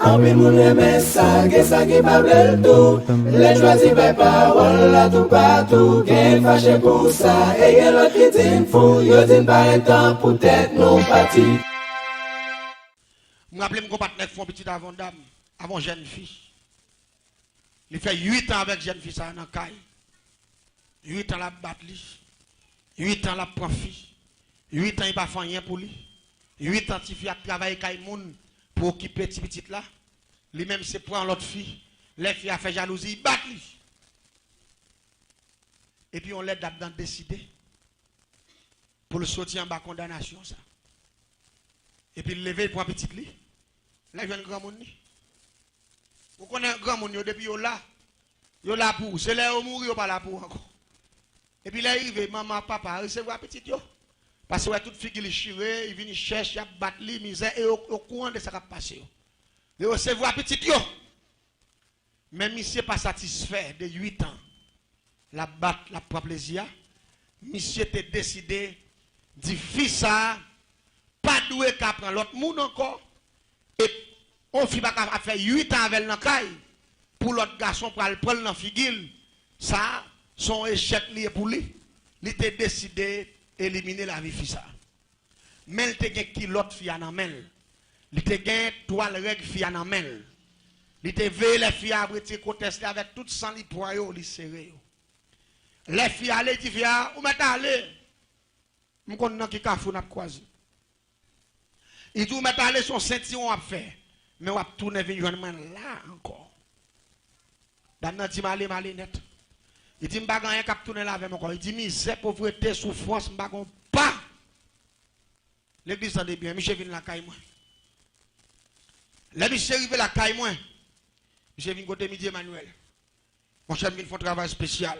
En pile moun reme sa, gen sa ki pa blel tout. Les choisi bay parole la tout partout. Gen fâché pour ça, et gen l'autre qui din fou. Yo din pas un temps pour tête non parti. Je me rappelle mon partenaire font petit avant dame, avant jeune fille. Il fait 8 ans avec jeune fille ça dans caille. 8 ans la battre lui. 8 ans la prend fille. 8 ans il pas fait rien pour lui. 8 ans il fait travailler caille moun pour occuper petit petit là. Lui même c'est prend l'autre fille. Les filles a fait jalousie, il bat lui. Et puis on l'aide là-dedans décider pour le sortir en bas condamnation ça. Et puis il lever pour un petit lit. Là, il y a un grand monde. Vous connaissez un grand monde depuis il est là pour. C'est là où mourir, pas là pour encore. Et puis là, il arrive, maman, papa, recevoir petit yo. Parce que toute fille qui est chirée, il vient chercher, il battre les misère et au courant de ça qui a passé. Il recevoir petit yo. Mais monsieur n'est pas satisfait de 8 ans. La battre, la prend plaisir. Monsieur était décidé, dit fils ça, pas doué qu'à prendre l'autre monde encore. Et on fit pas qu'à faire 8 ans avec l'encaille pour l'autre garçon pour aller prendre dans figure. Ça, son échec lié pour lui. Il était décidé d'éliminer la vie fille ça. Mais il était qui l'autre fille en amel. Il était gain toile règle fille en amel. Il était veillé les filles à briter contester avec tout sang li poyo li serré. Les filles allaient dire fia ou met aller. M'on connait qui kafou n'a croisé. Il dit, mais aller son ceinturon à faire. Mais on va tourner vers là encore. Dans dit malé net. Il dit, je ne vais pas cap tourner là avec moi. Il dit, misère, pauvreté, souffrance, je ne vais pas. L'église s'en bien. Michel vient la caille moi. Là, Michel arrive la caille moi. Michel vient côté midi Emmanuel. Mon chef vient faire un travail spécial.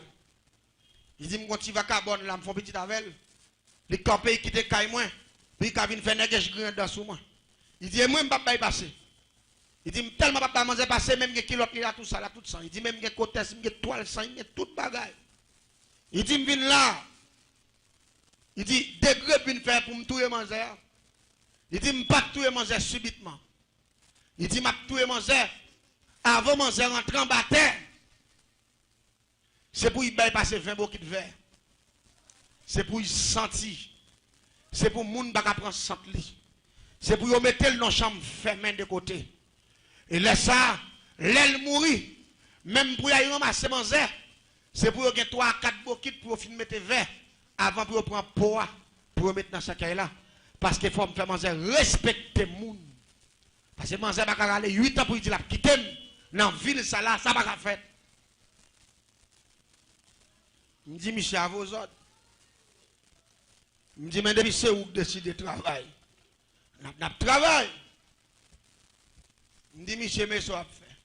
Il dit, je vais carbone là, je fais un petit avec. Les campés qui quittent caille moi. Puis il vient faire négage grand dans sous moi. Il dit, moi, je ne vais pas y passer. Il dit, tellement pas manger passer, même que kilote, il a tout ça, là, tout ça. Il dit, même que côté, il y a toile, il y a tout bagaille. Il dit, je viens là. Il dit, degré vient faire pour me tuer manger. Il dit, je ne vais pas tuer manger subitement. Il dit, je vais tuer manger avant manger rentrer en bataille. C'est pour y passer 20 bouquets de verre. C'est pour y sentir. C'est pour moun baka prendre santé. C'est pour y mettre dans chambre fermée de côté. Et là ça, l'aile mourir. Même pour y ramasser manger, c'est pour y avoir 3 à 4 bouquets pour finir mettre verre avant pour prendre poids pour mettre dans chaque là. Parce qu'il faut me faire manger respecter moun. Parce que manger baka aller 8 ans pour dire la quitter dans ville ça là, ça baka faire. Me dit Michel à vos ordres. Je me dis, mais depuis c'est où décider de travailler. N'a travail. Je me dis, Michel, mais ça va faire.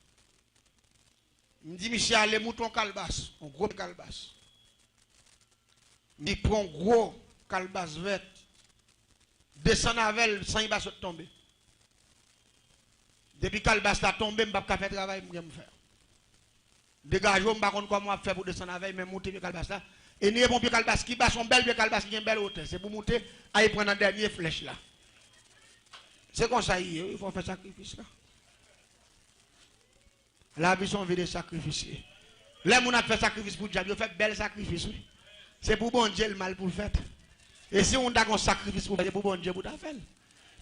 Je me dis, Michel, allez, mouton calebasse, un gros calebasse. Je me dis, prends un gros calebasse verte. Descends avec elle sans y va tomber. Depuis calebasse là tombé, je ne peux pas faire travail, je vais faire. Dégagez, je ne sais pas comment faire pour descendre avec elle, mais monter le calebasse là. Et nous avons un calbas qui bat son bel calbas qui a une belle hauteur. C'est pour monter à y prendre la dernière flèche là. C'est comme ça, il faut faire sacrifice là. La vie sont vie de sacrifice. Là, on a fait sacrifice pour Dieu, il fait bel sacrifice. C'est pour bon Dieu le mal pour le faire. Et si on a un sacrifice pour faire, c'est pour bon Dieu pour le faire.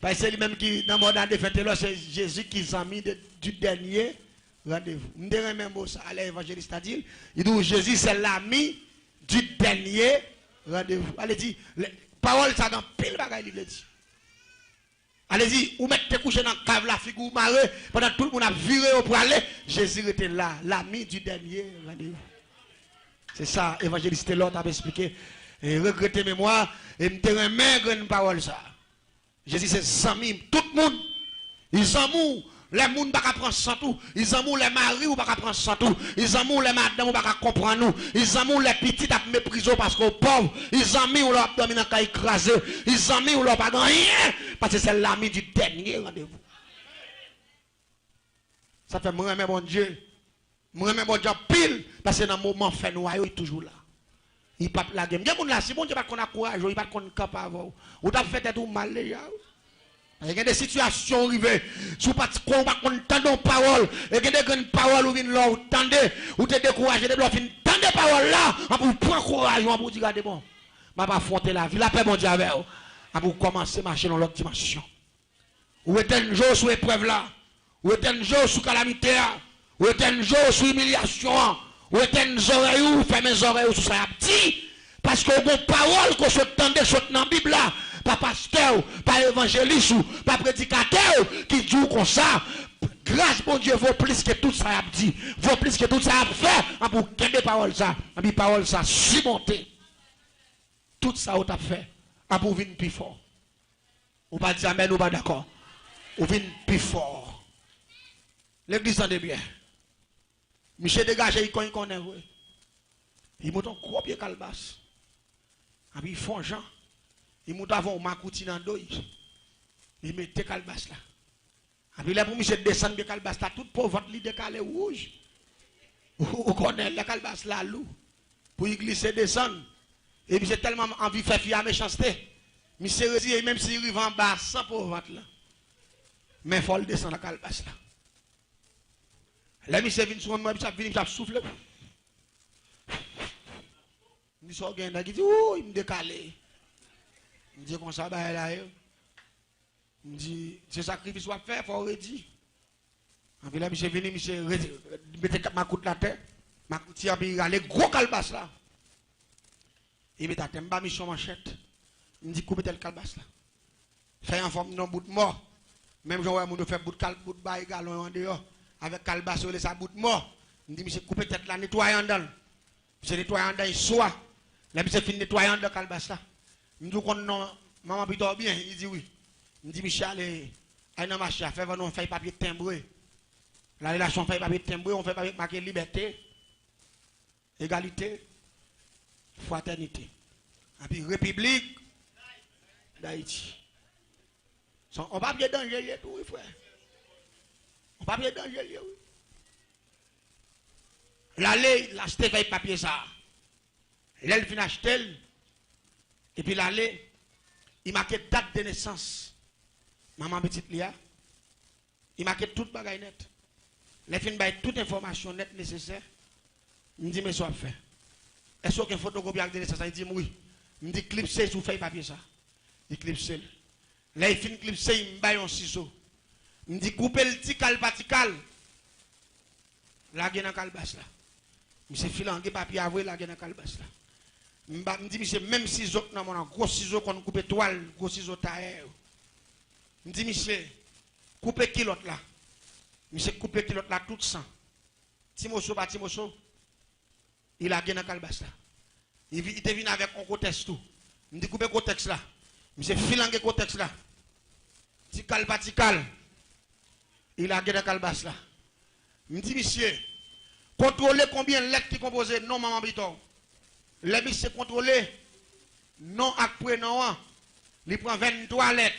Parce que c'est lui-même qui, dans le monde de fête, c'est Jésus qui s'en mis du dernier rendez-vous. Nous avons même mot ça à l'évangéliste a dit. Il dit Jésus c'est l'ami du dernier rendez-vous. Allez-y, parole ça dans pile bagaille il dit. Allez-y, ou mettez couché dans la cave la figure marée pendant tout le monde a viré pour aller, Jésus était là, l'ami du dernier rendez-vous. C'est ça, évangéliste l'autre a expliqué. Et regretter mémoire et me remettre une parole ça. Jésus c'est amis, tout le monde ils amour. Les gens ne peuvent pas prendre sans tout. Ils aiment les maris ou pas prendre sans tout. Ils aiment les madames ou pas comprendre nous. Ils aiment les petits à mépriser parce qu'on pauvre. Ils aiment ou leur abdomen à écraser. Ils aiment ou leur pas rien. Parce que c'est l'ami du dernier rendez-vous. Ça fait moi bon Dieu. Moi bon Dieu pile. Parce que dans le moment fait noyau, il est toujours là. Il ne peut pas la game. Il y a des gens là, si bon Dieu pas qu'on a courage, il ne peut pas qu'on capable. Ou t'as fait tout mal les gars. Il y a des situations arrivées, sous pas de parole, et il y a des grandes paroles où viennent là, ou tendez, ou te découragez, de fin tendez paroles là, pour prendre courage, pour dire regardez bon, je vais affronter la vie, la paix mon Dieu avec vous, pour commencer à marcher dans l'autre dimension. Ou est un jour sous épreuve là, ou est un jour sous calamité, ou est un jour sous humiliation, ou est un oreilles ou fermez les oreilles sous ça petit, parce que vos paroles qu'on se tendait dans la Bible là, pas pasteur, pas évangéliste ou pas prédicateur qui dit comme ça. Grâce mon Dieu vaut plus que tout ça a dit, vaut plus que tout ça a fait pour qu'aider parole ça, les paroles ça surmonter. Tout ça on a fait pour venir plus fort. On pas dire amen ou pas d'accord. On vient plus fort. L'église en est bien. Michel dégagé il connaît oui. Il monte un gros pied calebasse. Et puis ils font Jean. Il m'a avant Makouti dans le dos. Il mettait calbas là. Et puis là, pour monsieur descendre de calbas là, tout pauvre li décalé rouge. Vous connaissez la calbas là, loup. Pour y glisser, descendre. Et puis j'ai tellement envie de faire fier à méchanceté. Monsieur retire, même s'il arrive en bas, sans pauvre là. Mais il faut le descendre la calbas là. Là, monsieur vient sur moi, il vient souffler. Il sort gain là, il dit, oh, il me décalé. Je dis comme ça, là, je dis, c'est sacrifice à faire, il faut redire. Et puis là, monsieur venu, monsieur, mettez ma coute la terre, ma coute, il y a les gros calbas là. Il met à terre, je mission manchette. Il me dit, coupez le calbas là. Fait en forme d'un bout de mort. Même j'aurais mon fait bout de bail galon en dehors. Avec calbas, il sa bout de mort. Il me dit, monsieur, coupez tête là, nettoyez en dedans. Monsieur, nettoyez en dedans, il soit. Là, monsieur, fin nettoyer en dedans calbas là. Je dis qu'on non, maman plutôt bien, il dit oui. Je dis Michel, allez dans ma chère, fais un feuille papier timbré. La relation feuille papier timbré, on fait papier marqué liberté, égalité, fraternité. Et puis République d'Haïti. On va bien danger, tout, oui, frère. On va bien danger, oui. L'aller, l'acheter feuille papier ça. L'elle vient acheter. Et puis l'aller, il marquait date de naissance. Maman petite Lia. Il marquait toute bagaille net. Les fins bail toute information nette nécessaire. Il me dit, mais ça fait. Est-ce qu'un photocopie de naissance? Il dit, oui. Il me dit, clipser sous feuille papier ça. Il clipse. Là, il finit clipser, il me baille un ciseau. Il me dit, coupez le petit patical. Là, il y a un calbas là. Monsieur filant, il y a papier à voir, là, il y a un calbas là. Je me dis, monsieur, même ciseaux, non, mon gros ciseaux qu'on coupe toile, gros ciseaux taillés. Je me dis, monsieur, coupez kilote là. Monsieur, coupez kilote là, tout sang. Timoso, pas Timoso. Il a gagné dans calbas là. Il est venu avec un contexte tout. Je me dis, coupez le contexte là. Monsieur, filant le contexte là. Tical, patical. Il a gagné dans calbas là. Je me dis, monsieur, contrôlez combien de lettres qui composent non, maman Biton. Les monsieur contrôlé, non après non, il prend 23 lettres.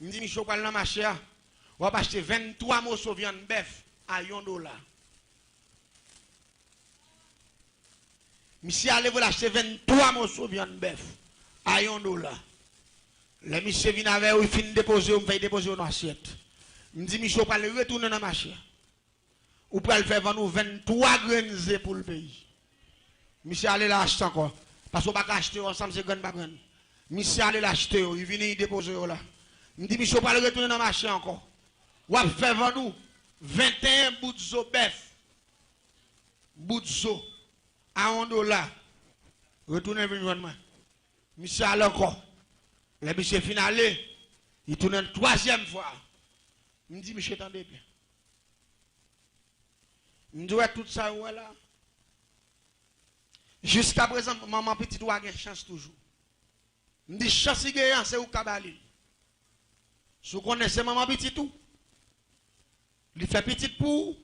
Il me dit, monsieur, dans ma chère, on va acheter 23 morceaux de viande bœuf à $1. Monsieur, allez vous acheter 23 morceaux de viande bœuf à $1. Les monsieur vient avec eux, il finit de déposer, il me fait déposer dans l'assiette. Il me dit, monsieur, on va le retourner dans ma chère. Ou pour le faire vendre 23 graines pour le pays. Monsieur allez l'acheter encore. Parce qu'on va acheter ensemble, c'est grand bagran. Monsieur allez l'acheter, il vient y déposer là. Il me dit, monsieur, pas le retourner dans le marché encore. Ou va faire vendre 21 bouts de zo bœuf. Bouts de zo. À $1. Retournez venir moi. Monsieur allez encore. Le monsieur finale, il tourne une troisième fois. Il me dit, monsieur, attendez bien. Il me dit, ouais, tout ça, ouais là. Jusqu'à présent, maman petite doit avoir chance toujours. Je dis chance gagnant, c'est où Kabali. Si vous connaissez maman petite tout, il fait petite pour,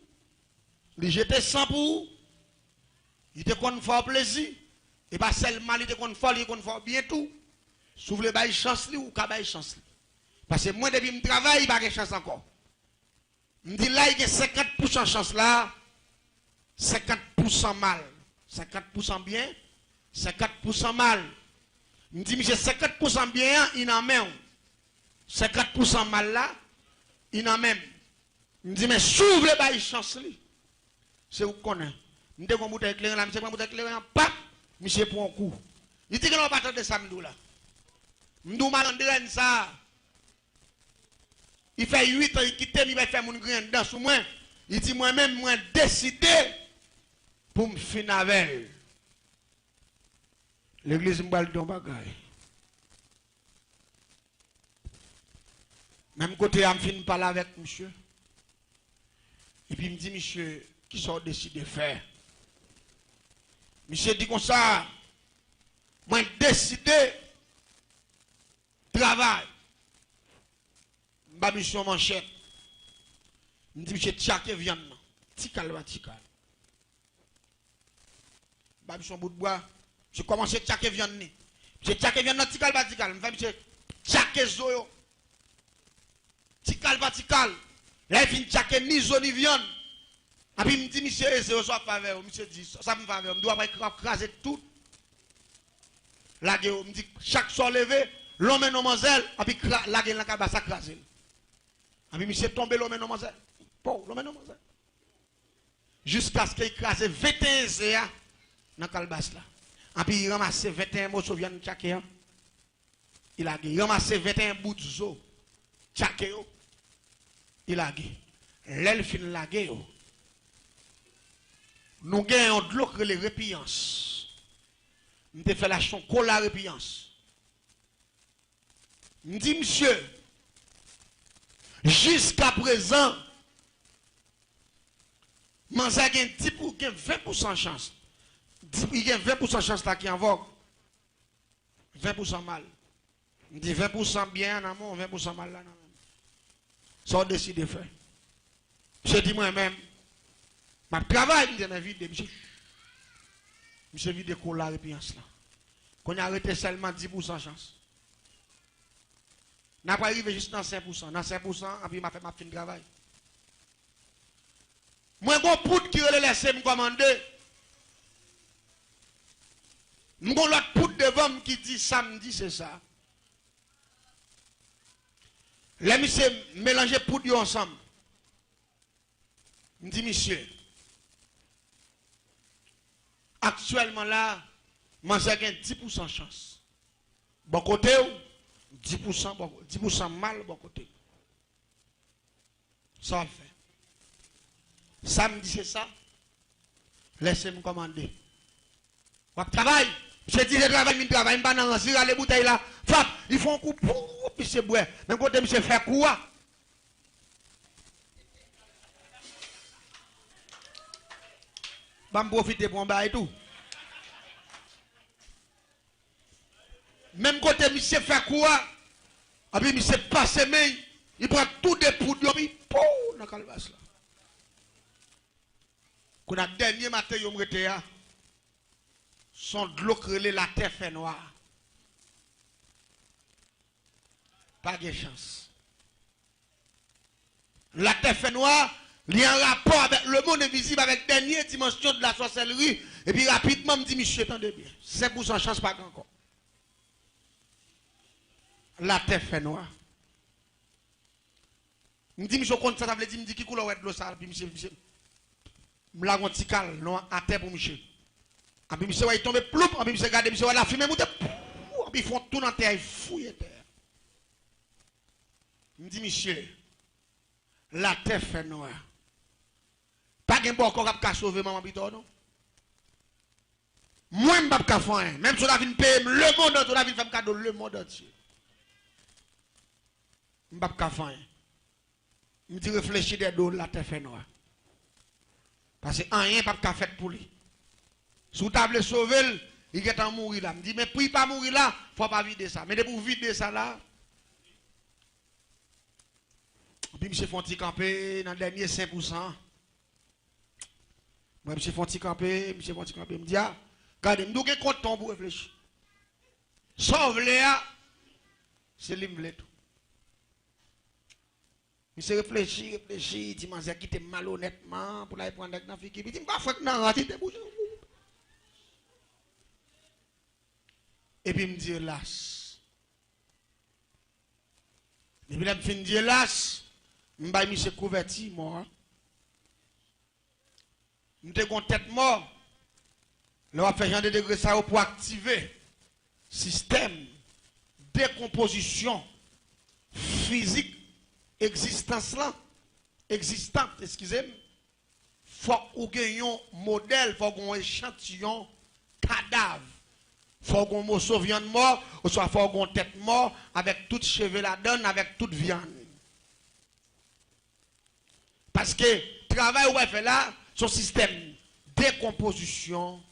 il jette sang pour, il te compte fort plaisir, et pas seulement il te compte fort, il compte fort bien tout. Si vous voulez bailler chance ou Kabali chance. Parce que moi, depuis que je travaille, il n'y a pas de chance encore. Je dis là, il y a 50% de chance là, 50% mal. 50% bien, 50% mal. Je dis, monsieur, 50% bien, il en met. 50% mal là, il en même. Je dis, mais s'ouvre le bail chance. C'est où qu'on est. Je dis, qu'on bouteille éclairée là, monsieur, qu'on bouteille éclairée, pap, monsieur prend un coup. Il dit que l'on va pas de samedi là. M'dou malandren ça. Il fait 8 ans, il quitte, il va faire mon grain dedans sous moi. Il dit moi-même, moi décidé pour me finir avec. L'église m'a dit un bagage. Même côté, je finis parler avec monsieur. Et puis il me dit, monsieur, qui sont décidé de faire? Monsieur dit comme ça, moi décidé travail. Ma mission manchette. Je dis, monsieur, tchake viande. Tikal va tikal. Ma mission bout de bois. Je commence à tchake viande. Je tchake viande, tikal va tikal. Je dis, tchake zoyo. Tikal va tikal. Là, il finit tchake ni zo ni viande. Et puis il me dit, monsieur, c'est au soir faveur. Monsieur dit, ça me faveur. Je dois écraser tout. Là, il me dit, chaque soir levé, l'homme est mademoiselle, et puis la gueule la ça crase. Et puis monsieur tombé l'homme est mademoiselle. Bon, l'homme est mademoiselle. Jusqu'à ce qu'il écrase 21 zéa dans la calbasse là. Et puis il ramasse 21 morceaux de viande tchaké. Il a gagné. Il ramasse 21 bouts de zo tchaké. Il a gagné. L'elfine la gagné. Nous gagnons de l'eau que les répiances. Nous avons fait la chanson pour la répiance. Je dis, monsieur, jusqu'à présent, je gagne 20% de chance. Il y a 20% de chance là qui est en vogue. 20% mal. Je dis 20% bien en amont, 20% mal là. Ça on décide de faire. Je dis moi-même, je travaille dans la vie de monsieur. Monsieur vide de la répiance là. Qu'on a arrêté seulement 10% de chance. N'a pas arrivé juste dans 5%. Dans 5%, et puis m'a fait ma fin de travail. Moi, bon poudre qui relève laissé me commander. Mon l'autre poudre devant qui dit samedi, c'est ça. Les monsieur mélanger poudre ensemble. Je dis, monsieur, actuellement là, moi j'ai 10% de chance. Bon côté, 10% mal, bon côté. Ça on fait. Samedi, c'est ça. Laissez-moi commander. On travaille. Je dis, je travaille, je travaille, je travaille, je les bouteilles là. Fap, ils font un coup, puis c'est boire. Même côté, monsieur fait quoi? Je vais profiter pour un bail et tout. Même côté, monsieur fait quoi? Et puis, monsieur passe main, il prend tout des poudres, il pou, dans la calebasse là. Quand le dernier matin, il me dit, son de l'eau crélé, la terre fait noire. Pas de chance. La terre fait noire, il y a un rapport avec le monde invisible, avec la dernière dimension de la sorcellerie. Et puis rapidement, je me dis, monsieur, attendez bien. 5% de chance, pas encore. La terre fait noire. Je me dis, monsieur, quand ça veut dire, je me dis, qui coule de l'eau ça, puis monsieur, je la gonti cal, non, à terre pour monsieur. Et puis monsieur, il tombe ploup, et puis monsieur, regarde, monsieur, la fumée monte, et puis ils font tout dans terre, ils fouillent terre. Je me dis, monsieur, la terre fait noire. Pas de bon encore qu'à sauver maman Bito, non? Moi, je ne peux pas faire. Même si on a vu payer le monde entier, on a vu faire cadeau le monde entier. Je ne peux pas faire. Je me dis, réfléchis des dos, la terre fait noire. Parce que rien ne peut pas faire pour lui. Si vous avez sauvé, il est en mourir là. Je me dis, mais pour ne pas mourir là, il ne faut pas vider ça. Mais pour vider ça là, puis monsieur Fonti campé dans le dernier 5%. Moi, monsieur Fonti campé, me dit, ah, regardez, nous avons compte pour réfléchir. Sauve-les, c'est l'imblé tout. Monsieur réfléchit, il dit, mais qui était malhonnêtement pour aller prendre dans la fille. Il dit, pas faut que non, ratite bouche. Et puis il me dit, hélas. Et puis, je fin de hélas, je mis ce couverti, moi. Je suis en tête mort. Là, on fait genre de degré ça pour activer système décomposition physique existence là existante, excusez-moi. Faut qu'on ait un modèle, faut qu'on ait un échantillon cadavre. Faut qu'on ait un morceau de viande mort, ou soit faut qu'on ait une tête mort avec toute cheveux la donne, avec toute viande. Parce que le travail où on fait là, son système décomposition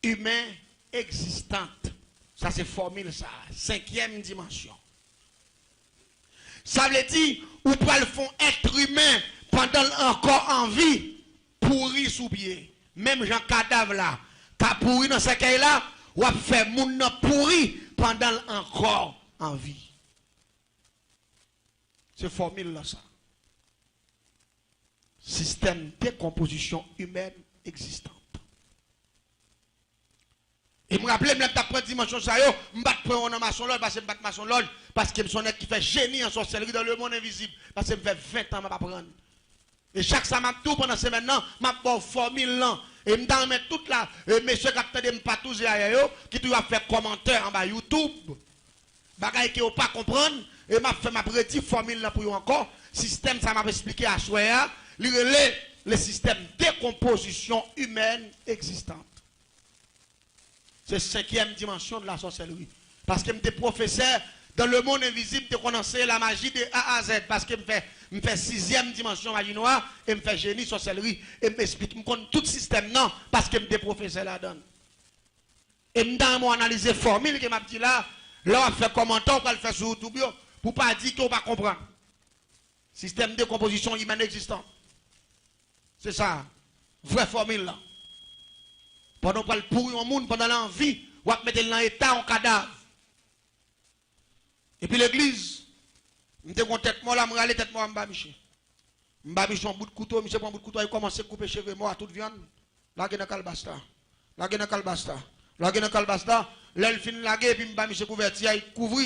humain existante. Ça c'est formule ça, 5e dimension. Ça veut dire, ou pas le font être humain pendant encore en vie, pourri sous pied. Même Jean cadavre là, t'as pourri dans ce cas là, ou a fait moun pourri pendant encore en vie. C'est formule là ça. Système de décomposition humaine existante. Et je me rappelle, je prends dimension ça, je ne prends pas maçon lodge parce que je ne maçon lodge parce que je suis qui fait génie en sorcellerie dans le monde invisible. Parce que je fait 20 ans que je apprendre. Et chaque fois, je tout pendant ce maintenant, je fais formule là. Et je me tout là, messieurs qui attendent pas tous qui doivent faire commentaire en bas YouTube. Bagaille qui ne pas comprendre. Et je fais ma petite formule là pour eux encore. Système, ça m'a expliqué à Soya. Le système de décomposition humaine existante. C'est 5e dimension de la sorcellerie. Parce que je suis professeur dans le monde invisible, je connais la magie de A à Z. Parce que je fais 6e dimension magie noire et je fais génie sorcellerie. Et je m'explique, je connais tout le système non, parce que je suis professeur là-dedans. Et je vais analyser la formule que je dit là, là on fait commentaire, on le fait sur YouTube, pour ne pas dire qu'on va comprendre. Système de décomposition humaine existant. C'est ça, vraie formule là. Pendant qu'on parle pour un monde, pendant l'envie, on va mettre dans l'état en cadavre. Et puis l'église, je suis tête moi là, je suis tête moi en bas, Michel. Je suis un bout de couteau, Michel prend un bout de couteau, il commence à couper cheveux moi à toute viande. Là, il y a un calbasta. Là, il y a un calbasta. Là, il y a un calbasta. Là, il finit la guerre, et puis Michel couverti, il couvre.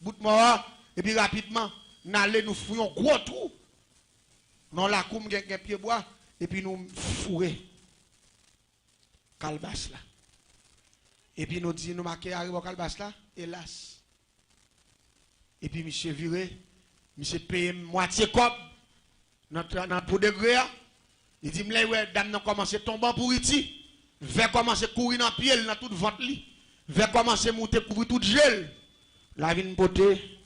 Bout de moi, et puis rapidement, nous allons nous fouiller un gros trou. Dans la coum, il y a un pied bois, et puis nous fourrer. Calbas là. Et puis nous disons, nous marquons arrive au calbas là, hélas. Et puis monsieur viré, monsieur paye moitié cop, notre pour degré. Il dit, ouais, dame n'a commencé à tomber pour iti. Va commencer à courir dans le pied, dans toute ventre li. Va commencer à monter couvrir tout gel. La vine beauté,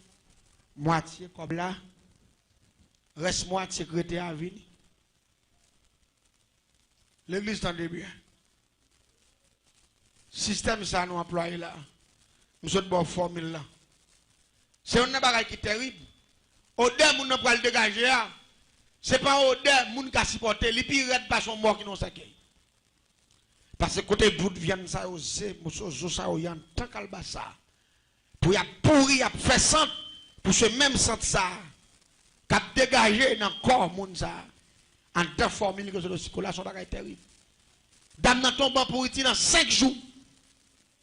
moitié comme là. Reste moitié secrétaire à venir. L'église t'en bien. Système ça nous employé là. Nous sommes bonne formule là. C'est un bagage qui est terrible. Odeur moun n'a pas le dégager. C'est pas odeur moun qui a supporté. Les pires pas son mort qui n'ont ça. Parce que côté bout de viande ça osé, mousseau ça y a tant calbassa. Pour y a pourri, y a fait sang pour ce même sang ça. Qu'a dégagé dans corps moun ça. En deux formules que c'est le circulation bagage terrible. Dame nan tombe pour iti dans 5 jours.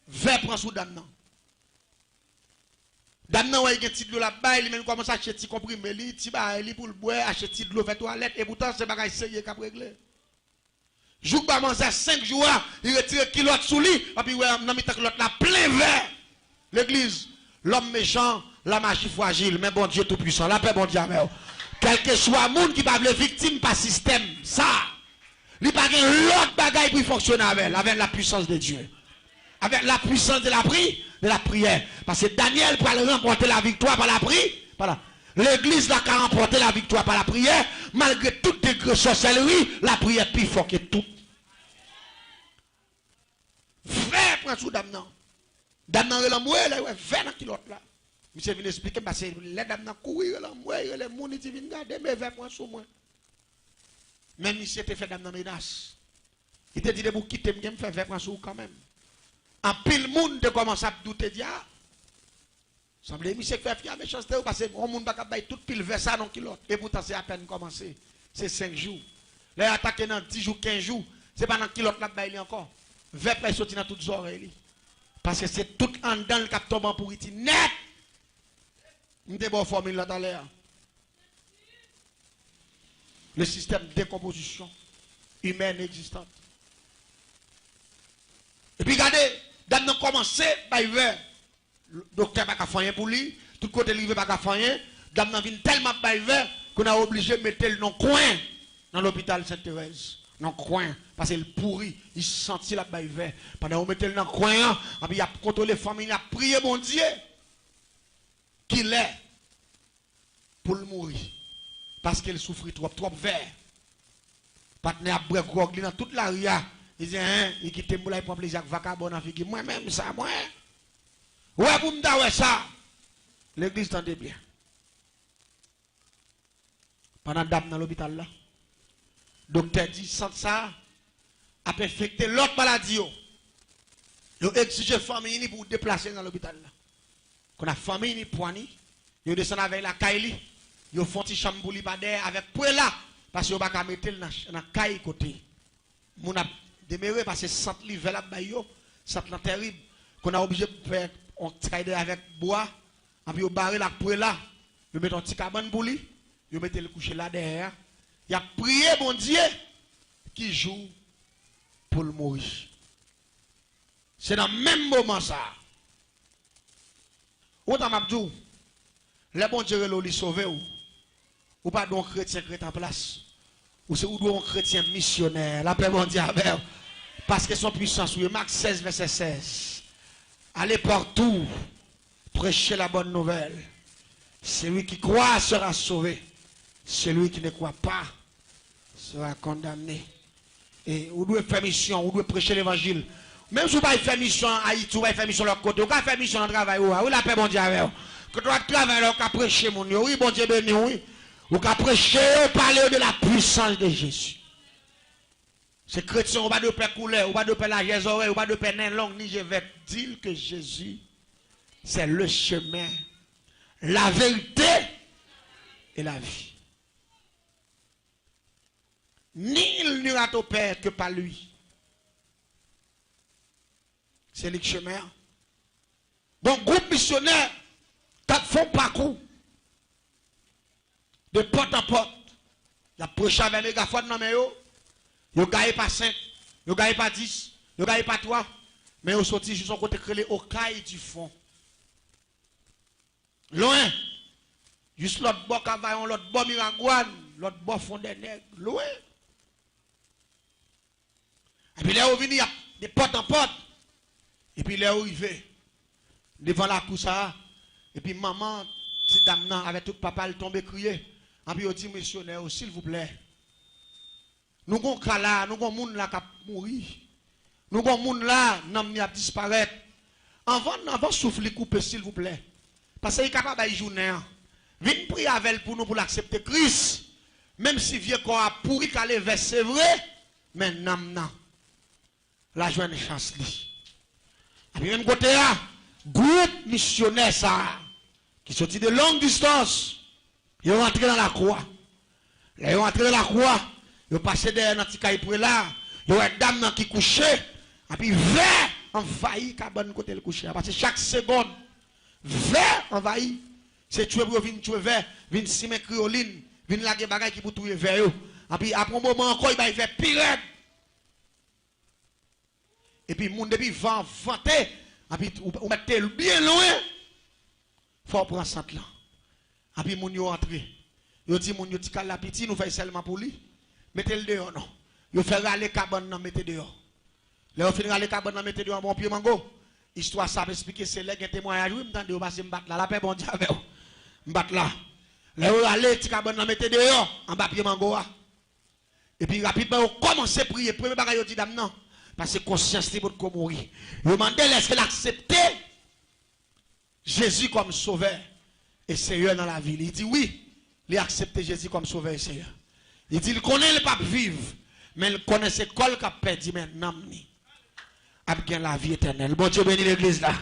Vers prend sous dame nan. Dame nan ouais gen ti de l'eau là-bas, il même commence à acheter ti comprimé li, ti ba li pour le boire, acheter ti de l'eau fait toilette et pourtant c'est bagage sérieux qu'a régler. Jouk ba manger 5 jours, il retire kilote sous lui, et puis ouais nan mi kilote là plein vert. L'église, l'homme méchant, la magie fragile, mais bon Dieu tout puissant, la paix bon Dieu amen. Quel que soit monde qui va être victime par système, ça, il n'y a pas l'autre bagaille pour fonctionner avec la puissance de Dieu. Avec la puissance de la prière. Parce que Daniel pour remporter la victoire par la prière. Voilà. L'église là qui a remporté la victoire par la prière, malgré toutes les sorcelleries, la prière est plus fort que tout. Frère, prends sous dame non. Dame non, elle a moué, elle a 20 kilotes là. Monsieur vient expliquer parce que les dames n'ont courir là, moi, les gens qui viennent garder, mais 20 points sur moi. Même si c'était fait dame dans menace. Il te dit de vous quitter, je me fais 20 points sur quand même. En pile monde de commencer à douter dire semble monsieur fait fier méchanceté parce que on monde pas capable tout pile vers ça non kilote et pourtant c'est à peine commencé. C'est 5 jours. Là attaquer dans 10 jours, 15 jours, c'est pas dans kilote là bail encore. 20 personnes sorti dans toutes oreilles. Parce que c'est tout en dedans le cap tombe pour iti net. Nous avons une formule là tout à l'heure. Le système de décomposition humaine existante. Et puis regardez, dame nous commencé par hiver. Le docteur n'a pas fait pour lui, tout côté il n'a pas fait. Dame nous vient tellement par hiver qu'on a obligé de mettre le nom coin dans l'hôpital Sainte-Thérèse. Dans le coin, parce qu'il pourri, il sentit la baille vert. Pendant qu'on mettait dans le coin, il a contrôlé les familles, il a prié mon Dieu qu'il est pour le mourir. Parce qu'il souffrit trop vert. Partenaire a bref grog dans toute la ria. Il dit, hein, il quitte moulay pour plaisir vagabond en figure. Moi-même, ça, moi. Ouais, pour me dire ça. L'église tendait bien. Pendant dame dans l'hôpital là. Docteur dit, sans ça, a infecté l'autre maladie. Il a exigé famille pour déplacer dans l'hôpital. Quand la famille poignée, il descend avec la caille, il font un chambre pour lui avec pour là, parce qu'il n'y a pas mettre dans la caille côté. Mon a demeuré parce que ça livre la bayo, ça là terrible. Qu'on a obligé de faire un trader avec bois, et puis il barré la pour là, il met un petit cabane pour lui, il met le coucher là derrière. Il a prié mon Dieu qui joue pour le mourir. C'est dans le même moment ça. Autant m'abdou, le bon Dieu lui sauver ou pas donc chrétien en place. Ou c'est ou un chrétien missionnaire. La paix mondiale parce que son puissance, oui, Marc 16, verset 16. Allez partout, prêchez la bonne nouvelle. Celui qui croit sera sauvé. Celui qui ne croit pas sera condamné. Et vous devez faire mission, vous devez prêcher l'évangile. Même si vous ne faire mission en Haïti, vous ne faire mission de l'autre côté, vous ne faire mission dans le travail, vous la paix mondiale. Quand vous travaillez, vous pouvez prêcher mon Dieu. Oui, bon Dieu béni, oui. Vous pouvez prêcher, vous parlez de la puissance de Jésus. Ces chrétiens, vous ne pouvez pas de couleur, vous ne pouvez pas de la oreilles, vous ne pouvez pas de peine longue, ni je vais dire que Jésus, c'est le chemin, la vérité et la vie. Nul n'ira au Père que par lui. C'est le chemin. Bon, groupe missionnaire, qui font parcours de porte en porte. Il a prêché avec mégaphone dans mes yeux. Il ne gagne pas 5, il ne gagne pas 10, il ne gagne pas 3. Mais il sorti sur son côté créé au caille du fond. Loin. Juste l'autre bord cavaillon, l'autre bord miragouane, l'autre bord fond des nègres. Loin. Et puis là, on vient de porte en porte. Et puis là, on arrive devant la cour ça. Et puis maman, petite dame, avec tout papa, elle tombe crier. Et puis on dit, missionnaire, s'il vous plaît. Nous avons un là, nous avons un monde là qui a mouru. Nous avons un monde là, qui a disparaître. Avant souffler couper, s'il vous plaît. Parce qu'il est capable de journée. Venez prier avec elle pour nous pour l'accepter Christ. Même si vieux corps a pourri qu'elle est c'est vrai. Mais non. La joie une chance. Et puis même côté là, groupe missionnaire ça, qui sorti de longue distance, ils sont rentrés dans la croix. Ils sont rentrés dans la croix, ils sont passés derrière notre petit pour là, ils ont une dame qui couchait, et puis vert envahi cabane côté le coucher. Parce que chaque seconde, vert envahi, c'est tuer pour venir tuer vert, venir simer crioline, venir laguer bagaille qui pour tuer vert. Et puis après un moment encore, il va faire pire. Et puis, moun depuis vent, vanté, et puis, ou mettez bien loin, il faut prendre ça là. Et puis, moun yo entré. Yo dit, moun yo ti kal la piti, nous faisons seulement pour lui. Mettez le dehors, non. Yo fait râler cabane, non, mettez dehors. Là, on finit râler cabane, non, mettez dehors, bon pied mango. Histoire, ça peut expliquer, c'est là, un témoignage, oui, m'tendez, on va se m'battre là, la paix, bon Dieu, avec vous. M'battre là. Là, on râler, ti cabane, non, mettez dehors, en bas pied mango. Et puis, rapidement, on commence à prier. Premier bagage, yo dit, dame, non. Parce que conscience est pour mourir. Il demande est-ce qu'elle accepte Jésus comme sauveur et Seigneur dans la vie. Il dit oui, il a accepté Jésus comme sauveur et Seigneur. Il dit il connaît le pape vivre, mais il connaît ce col qu'a perdu maintenant. Avec la vie éternelle. Bon Dieu bénit l'église là.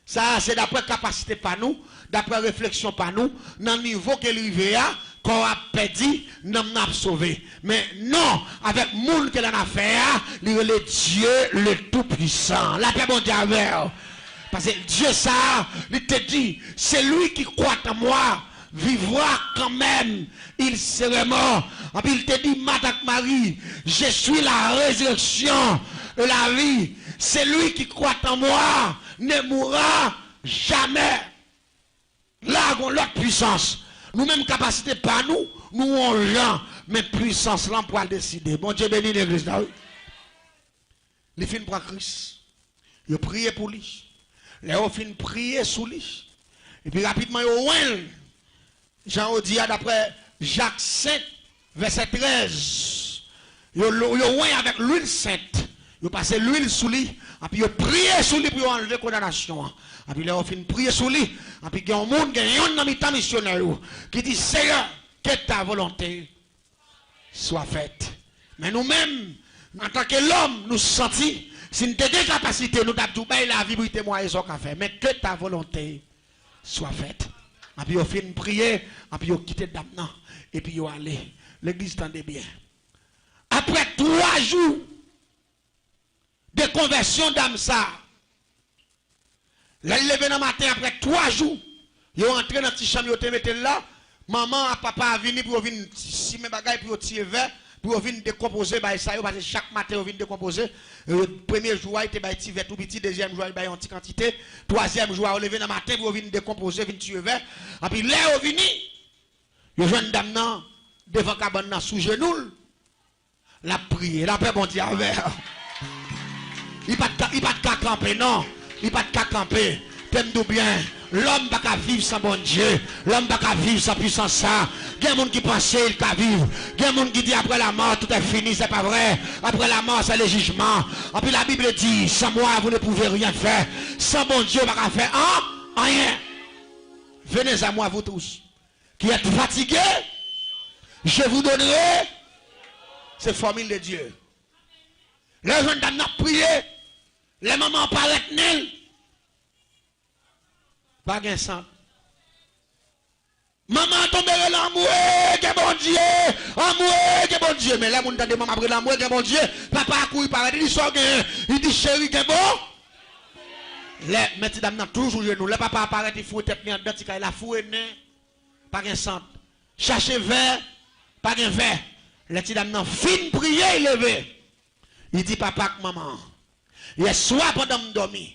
Ça, c'est d'après capacité par nous, d'après réflexion par nous, dans le niveau qu'elle arrive à, qu'on a perdu, nous n'a sauvé. Mais non, avec le monde qu'elle en a fait, il est le Dieu le Tout-Puissant. La paix mondiale. Parce que Dieu ça, il te dit, c'est lui qui croit en moi, vivra quand même, il serait mort. Et puis il te dit, Madame Marie, je suis la résurrection de la vie. C'est lui qui croit en moi, ne mourra jamais. Là, on a l'autre puissance. Nous-mêmes, capacité pas nous, nous on gens, mais puissance là pour décider. Bon Dieu bénit l'église là. Les films pour Christ. Ils prié pour lui. Les gens fin prier sous lui. Et puis rapidement, ils Jean dit d'après Jacques 7, verset 13. Ils ont avec l'huile sainte. Ils ont passé l'huile sous lui. Et puis ils ont prié sous lui pour enlever la condamnation. Et puis ils ont prié sous lui. Et puis il y a un monde qui est un mi-temps missionnaire qui dit Seigneur, que ta volonté soit faite. Mais nous-mêmes, en tant que l'homme, nous sentons, si nous avons des capacités, nous avons la vie pour témoigner ce qu'on fait. Mais que ta volonté soit faite. Et puis ils ont fait une prière, et puis ils ont quitté Damnan. Et puis ils ont allé. L'église tendait bien. Après 3 jours de conversion d'âme ça, là, il levé dans le matin, après 3 jours, ils ont entré dans la petite chambre, ils ont mis là. Maman et papa a venu pour venir si mes bagages pour tirer vert, pour venir décomposer ça parce que chaque matin on vient décomposer. Premier jour il était petit vert tout petit, deuxième jour il bail en petite quantité, troisième jour on lever dans le matin pour venir décomposer, venir tirer vert. Et puis là on vient, il jeune dame nan devant cabane nan sous genou. La prière, la paix bon Dieu avec. Il pas de camper non, il pas de camper. T'aimes tout bien. L'homme va pas vivre sans bon Dieu. L'homme va pas vivre sans puissance ça. Il y a des gens qui pensent qu'il va vivre. Il y a des gens qui disent après la mort tout est fini, c'est pas vrai. Après la mort c'est le jugement. Et puis la Bible dit, sans moi vous ne pouvez rien faire. Sans bon Dieu, vous ne pouvez pas faire rien. Venez à moi vous tous qui êtes fatigués. Je vous donnerai ces formules de Dieu. Les gens ont prié. Les mamans paraissent nul. Pas de sang. Maman tombe dans l'amour, que bon Dieu. Amour, que bon Dieu. Mais là, mon tante maman après l'amour, que bon Dieu. Papa a couru par il dit, il dit, chérie, que bon. Les metti dame toujours genou. Le papa apparaît, il faut tête en dedans, il a foué, pas de sang. Cherchez verre, pas de verre. Les petits dames fin prier, il levé. Il dit, papa, maman, hier soir pendant que je dormir,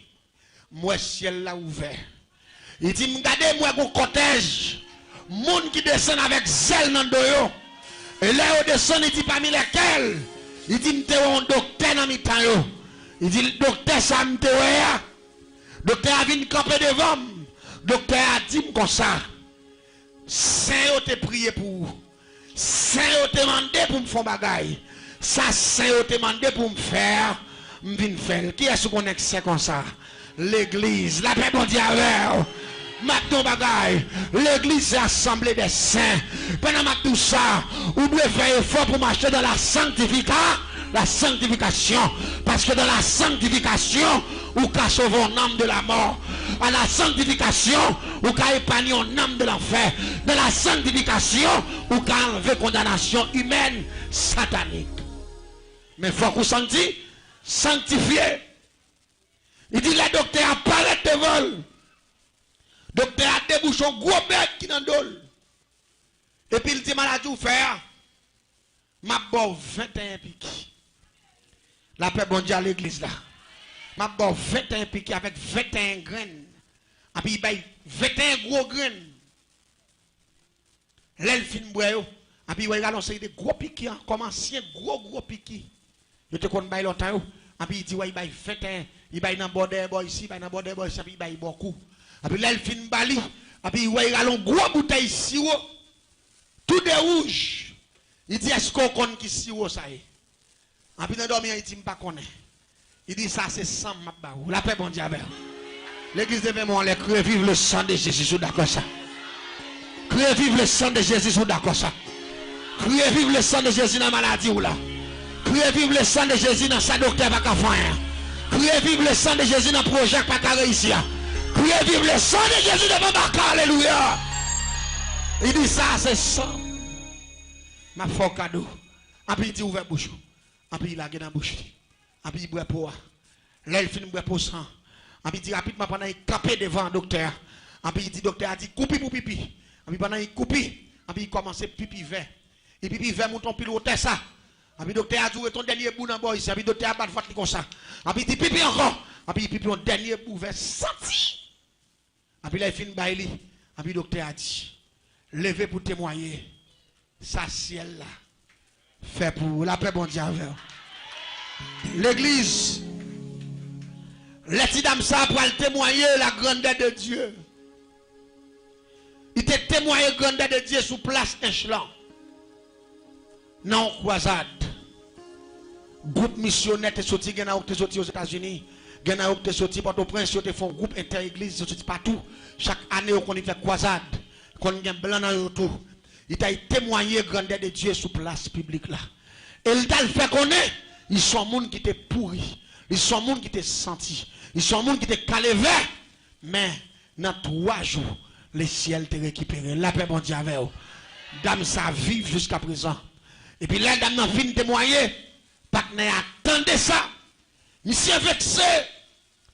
moi, ciel l'a ouvert. Il dit, regardez moi un cortège, monde qui descend avec zèle dans le dos. Et là, il descend, il dit parmi lesquels, il dit, m'te un docteur dans mi temps. Il dit, le docteur, ça m'te ouais. Docteur a venu camper devant. Docteur a dit comme ça. Saint te prié pour. Saint te demandé pour me faire bagaille. Ça, Saint te demandé pour me faire. M'vin faire. Qui est-ce qu'on est comme ça? L'église. La paix bon Dieu avec. Maintenant bagaille, l'église c'est assemblée des saints. Pendant tout ça, vous devez faire effort pour marcher dans la sanctification. Parce que dans la sanctification, vous pouvez sauver un âme de la mort. À la sanctification, vous pouvez épargner un âme de l'enfer. Dans la sanctification, vous pouvez enlever condamnation humaine satanique. Mais il faut que vous sanctifiez. Il dit le docteur apparaît devant. Docteur a débouché un gros bête qui dans dol. Et puis il dit maladie ou faire. M'a bon 21 piques. La paix bon Dieu à l'église là. M'a bon 21 piques avec 21 graines. Et puis il baille 21 gros graines. L'elle fin boyo. Et puis il va lancer des gros piques comme ancien gros piques. Je te connais baille longtemps. Et puis il dit il baille 21. Il baille dans border boy ici, il baille dans border boy ici, il baille beaucoup. Et puis là, il fin bali. Et puis il a une grosse bouteille sirop. Tout de rouge. Il dit, est-ce qu'on connaît qui sirop ça est? Et puis dans le dormir, il dit, je ne connais pas. Il dit, ça c'est sang mabbaou. La paix bon Dieu avec. L'église de Vémont, les crier vive le sang de Jésus, sont d'accord ça. Crier vive le sang de Jésus, sont d'accord ça. Crier vive le sang de Jésus dans la maladie ou là. Crier vive le sang de Jésus dans sa docteur pas qu'à faire. Crier vive le sang de Jésus dans le projet pas qu'à réussir. Priez vive le sang de Jésus devant ma alléluia. Il dit ça, c'est sang. Ma foi cadeau. Et puis il dit ouvert bouche. Et puis il a gagné dans la bouche. Et puis il boit pour. Là il finit boire pour sang. En puis il dit rapidement pendant il campé devant le docteur. En puis il dit docteur a dit coupi pour pipi. En puis pendant il coupi, en puis il commence pipi vert. Et pipi vert monton piloter ça. En puis docteur a dit ton dernier bout dans bois ici. En puis docteur a pas de faute comme ça. En puis il dit pipi encore. En puis il pipi un dernier bout vert senti. En puis là il finit baili. En puis docteur a dit levez pour témoigner. Ça ciel là fait pour la paix bon Dieu avec. L'église, les petits dames ça pour témoigner la grandeur de Dieu. Il t'a témoigné la grandeur de Dieu sous place échelon. Non, croisade. Groupe missionnaire est sorti, il y a sorti aux États-Unis. Il y a sorti Port-au-Prince, ils font groupe inter-église, ils sorti partout. Chaque année, on fait croisade. Quand il y a blanc dans le tout. Il t'a témoigné la grandeur de Dieu sous place publique là. Et il t'a fait connaître. Ils sont gens qui étaient pourris. Ils sont gens qui étaient sentis. Ils sont gens qui étaient calés verts. Mais dans 3 jours, le ciel t'est récupéré. La paix bon Dieu avec eux. Dame ça vive jusqu'à présent. Et puis là, dame n'a fini témoigner. Partenaire attendez ça. Monsieur vexé.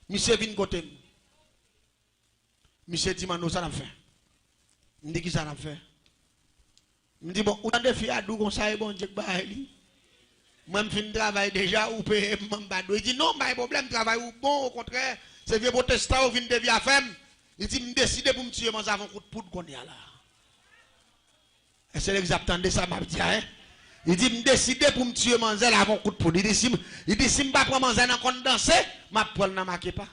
Monsieur vient côté. Monsieur dit mano ça l'a fait. Me dit qui ça l'a fait. Me dit bon, ou dans des filles à dou comme ça et bon Dieu bah lui. Moi, je finis travail déjà, ou paye il dit non, pas de problème, travail ou bon, au contraire, c'est vieux protestant, ou vient de via femme. Il dit, je décide pour me tuer, mais avant coup de poudre qu'on y a là. Et c'est l'exact de ça, m'a dit, hein. Il dit, je décide pour me tuer, mais avant coup de poudre. Il dit, si je ne pas prendre manger dans le danser, ma poêle n'a marqué pas.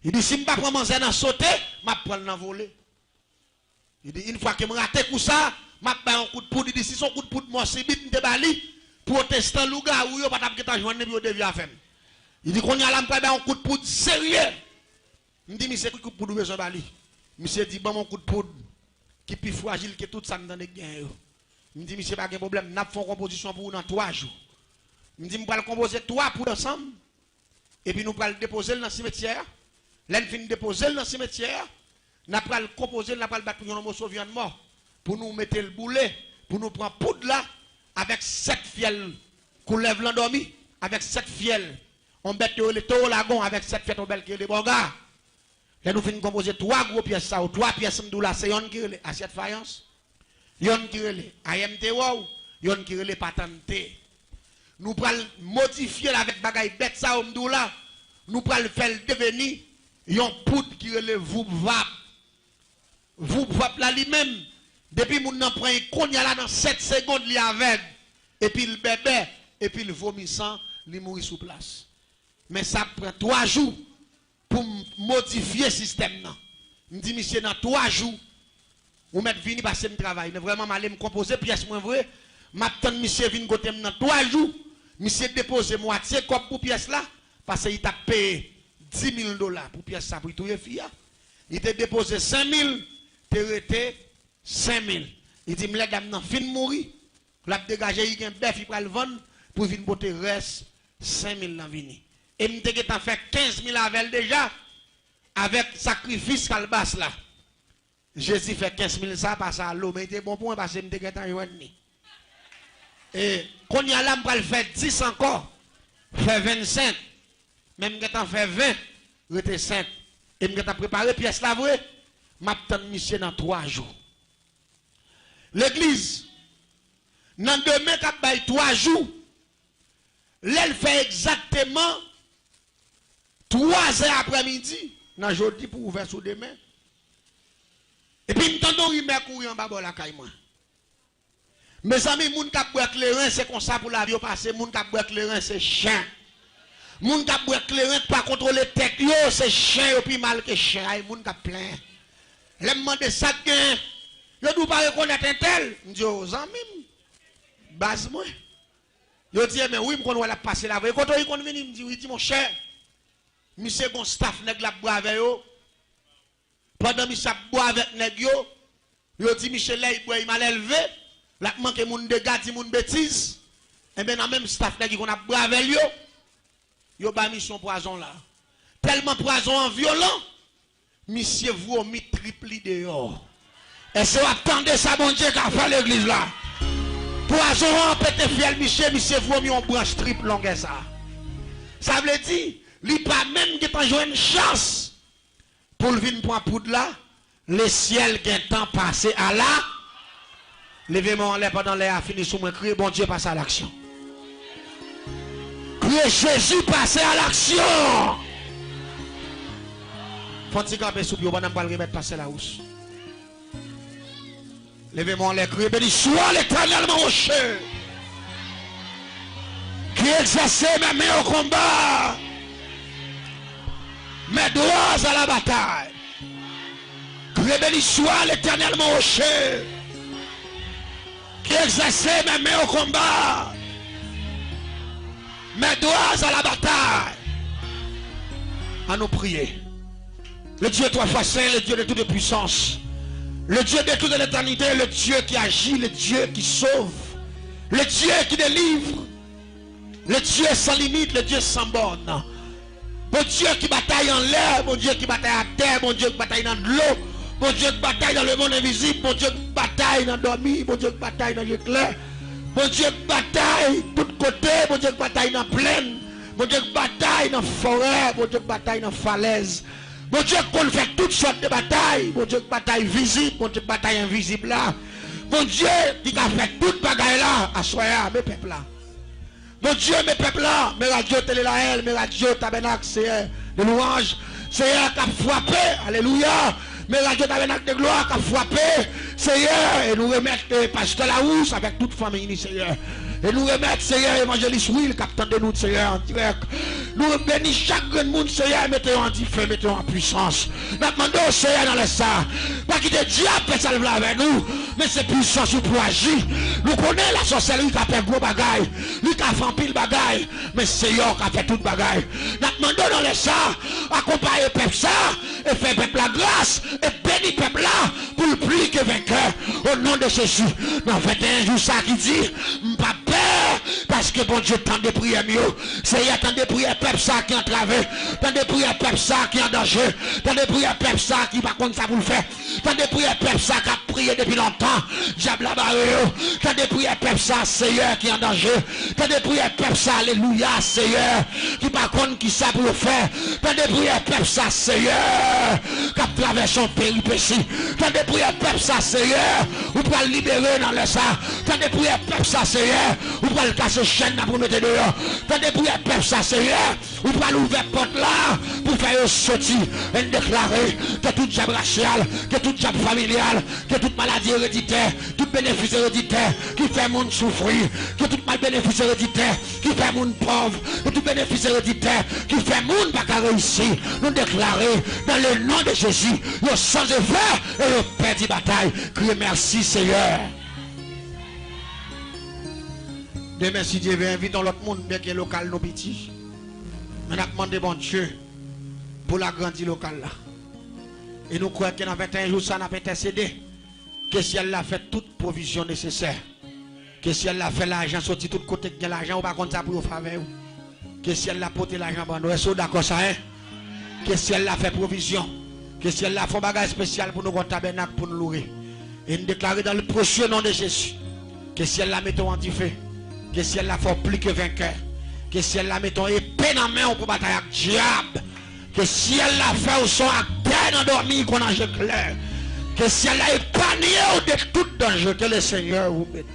Il dit, si je ne pas prendre manger dans sauter, ma poêle n'a volé. Il dit, une fois que je me rate pour ça, m'a pas un coup de poudre, il dit si son coup de poudre moi c'est bit de bali protestant louga ou yo pas t'a que joindre puis devient à faire. Il dit qu'on y a là pas un coup de poudre sérieux. Il dit monsieur coup de poudre besoin bali. Monsieur dit bon mon coup de poudre qui plus fragile que tout ça dans les gain yo. Il dit monsieur pas de problème, n'a fait composition pour dans 3 jours. Il dit me va composer 3 pour ensemble et puis nous va le déposer dans le cimetière. L'en fin déposer dans le cimetière, n'a pas le composer, n'a pas le battre pour un morceau viande mort. Pour nous mettre le boulet, pour nous prendre poudre là, avec 7 fiels, qu'on lève l'endormi, avec 7 fiels, on bête le taux lagon, avec 7 fiels, on bête les bogas. Là, nous finissons composer 3 gros pièces, ça, ou 3 pièces là, c'est yon qui relève assiette faïence, yon qui relève AMT wow, yon qui relève patente. Nous prenons modifier avec bagaille bête ça, on là, nous prenons faire devenir, yon poudre qui relève vous vap. Vous vap là lui-même. Depuis mon n'en prend un qu'on y a là dans 7 secondes, il est aveugle. Et puis le bébé, et puis le vomissant, il mourit sous place. Mais ça prend 3 jours pour modifier le système. Je dis, monsieur, dans 3 jours, vous mettez vini passer le travail. Vraiment, je vais me composer pièce moins vrai. Maintenant, monsieur vient côté dans 3 jours. Monsieur dépose moitié comme pour pièce là. Parce qu'il t'a payé $10,000 pour pièce ça pour tout les filles. Il t'a déposé 5,000, t'es resté 5,000. Il dit, les dames n'ont fin mourir. La dégagé, il y a un bœuf, il va le vendre pour venir botter reste 5,000 dans vini. Et il t'a fait 15,000 avec déjà, avec sacrifice qu'elle basse là. Jésus fait 15,000 ça, passe à l'eau, mais il était bon pour parce que il t'a fait et quand il y a là, il fait 10 encore, fait 25. Même quand on fait 20, il était 5. Et quand on préparé pièce là, vrai, m'attend monsieur dans 3 jours. L'église, dans demain, quand il y a 3 jours, elle fait exactement 3 heures après-midi, dans jeudi pour ouvrir sur demain. Et puis, m'tendons il met courir en bas de la caille. Mes amis, moun kap boire clairin, c'est comme ça pour la vie passer. Moun kap boire clairin, c'est chien. Moun kap boire clairin, pas contrôler tête, yo, c'est chien, yo, puis mal que chien. Ay, moun kap plein. Le demande ça gain. Yo dou pas reconnaître un tel. M'di yo, zanmim. Base moi. Yo dit, mais oui, m'kon wala passer la vie. Quand il kon vini, m'di, oui, dit mon cher. Monsieur bon staff nèg la boire avec yo. Pendant monsieur boire avec nèg yo, yo dit Michel là, il boit, il mal élevé. La manque moun de gadi moun bêtise. Et bien dans même staff là qui qu'on a bravé yo ba mission poison là. Tellement poison en violent, monsieur vomi tripli dehors. Et c'est attendez ça bon Dieu qu'a fait l'église là. Poison en pété fiel monsieur vomi en branche triple longue ça. Ça veut dire, il n'y a pas même qui t'a joué une chance pour le venir pour un poudre là. Le ciel qui est temps passé à là. Levez-moi en l'air pendant l'air a fini sous moi. Criez, bon Dieu, passe à l'action. Criez, Jésus, passe à l'action. Faut-il camper sous pied, on va pas le remettre passer la housse. Levez-moi en l'air, criez, béni soit l'Éternel mon rocher. Qui exerce mes mains au combat. Mes doigts à la bataille. Criez, béni soit l'Éternel mon rocher. Qui exerce mes mains au combat. Mes doigts à la bataille. À nous prier. Le Dieu trois fois saint, le Dieu de toute puissance. Le Dieu de toute l'éternité, le Dieu qui agit, le Dieu qui sauve. Le Dieu qui délivre. Le Dieu sans limite, le Dieu sans borne. Bon Dieu qui bataille en l'air, bon Dieu qui bataille à terre, bon Dieu qui bataille dans l'eau. Bon Dieu qui bataille dans le monde invisible, bon Dieu qui bataille dans le dormi, bon Dieu qui bataille dans le clair. Bon Dieu qui bataille de tous côtés, bon Dieu qui bataille dans la plaine. Bon Dieu qui bataille dans la forêt, bon Dieu qui bataille dans la falaise. Bon Dieu qu'on fait toutes sortes de batailles. Bon Dieu qui bataille visible, bon Dieu qui bataille invisible là. Bon Dieu qui a fait toute bagaille là, à soi, mes peuples là. Mon Dieu, mes peuples là, mes radios télé la haine, mes radios tabernacle, c'est de louange, c'est qui a frappé, alléluia. Mes radios tabernacle de gloire qui a frappé, Seigneur, et nous remettre pasteur Larousse avec toute famille, Seigneur. Et nous remettre, Seigneur, évangéliste Will, capitaine de nous, Seigneur, en direct. Nous bénissons chaque grand monde, Seigneur, mettez en feu, mettez en puissance. Nous demandons, Seigneur, dans le sang. Pas qu'il te diable peut salver avec nous, mais c'est puissance pour agir. Nous connaissons la sorcellerie qui a fait gros bagaille, lui qui a fait pile bagaille, mais Seigneur qui a fait toute bagaille. Nous demandons dans le sang, accompagner le peuple ça, et faire peuple la grâce, et bénir le peuple là, pour le plus que vainqueur, au nom de Jésus. Dans 21 jours, ça qui dit, pas parce que bon Dieu tant de prières mieux. Seigneur, tant de prières peuple ça qui est entravé, tant de prières peuple ça qui est en danger, tant de prières peuple ça qui par contre ça vous le fait, tant de prières peuple ça qui a prié depuis longtemps, diable la barre, tant de prières peuple ça Seigneur qui est en danger, tant de prières peuple ça alléluia Seigneur qui par contre qui ça pour le faire, tant de prières peuple ça Seigneur qui a traversé son péripétie, tant de prières peuple ça Seigneur vous pouvez le libérer dans le sang, tant de prières peuple ça Seigneur vous pouvez le casser chaîne pour mettre dehors. Tant de prières peuple ça Seigneur, vous pouvez l'ouvrir porte là pour faire sortir et déclarer que tout diable racial, que tout diable familial, que toute maladie héréditaire, tout bénéfice héréditaire qui fait monde souffrir, que tout mal bénéfice héréditaire qui fait monde pauvre, que tout bénéfice héréditaire qui fait monde pas réussir, nous déclarer dans le nom de Jésus, le sans effet et le perdu bataille. Criez merci Seigneur. Demain, si Dieu veut, inviter l'autre monde, bien que local, nos petits. Mais nous demandons bon Dieu pour l'agrandir local là. Et nous croyons que dans 21 jours, ça n'a pas intercédé. Que si elle a fait toute provision nécessaire. Que si elle a fait l'argent, sorti tout côté de l'argent, ou pas contre ça pour faveur. Que si elle a porté l'argent pour nous. Est-ce d'accord ça, hein? Que si elle a fait provision. Que si elle a fait un bagage spécial pour nous, un tabernacle pour nous louer. Et nous déclarer dans le précieux nom de Jésus. Que si elle la mettons en feu. Que si elle la fait plus que vainqueur. Que si elle la mettons épée dans la main pour batailler avec le diable. Que si elle la fait au son à terre endormi qu'on a clair. Que si elle a épargné de tout danger, que le Seigneur vous bénisse.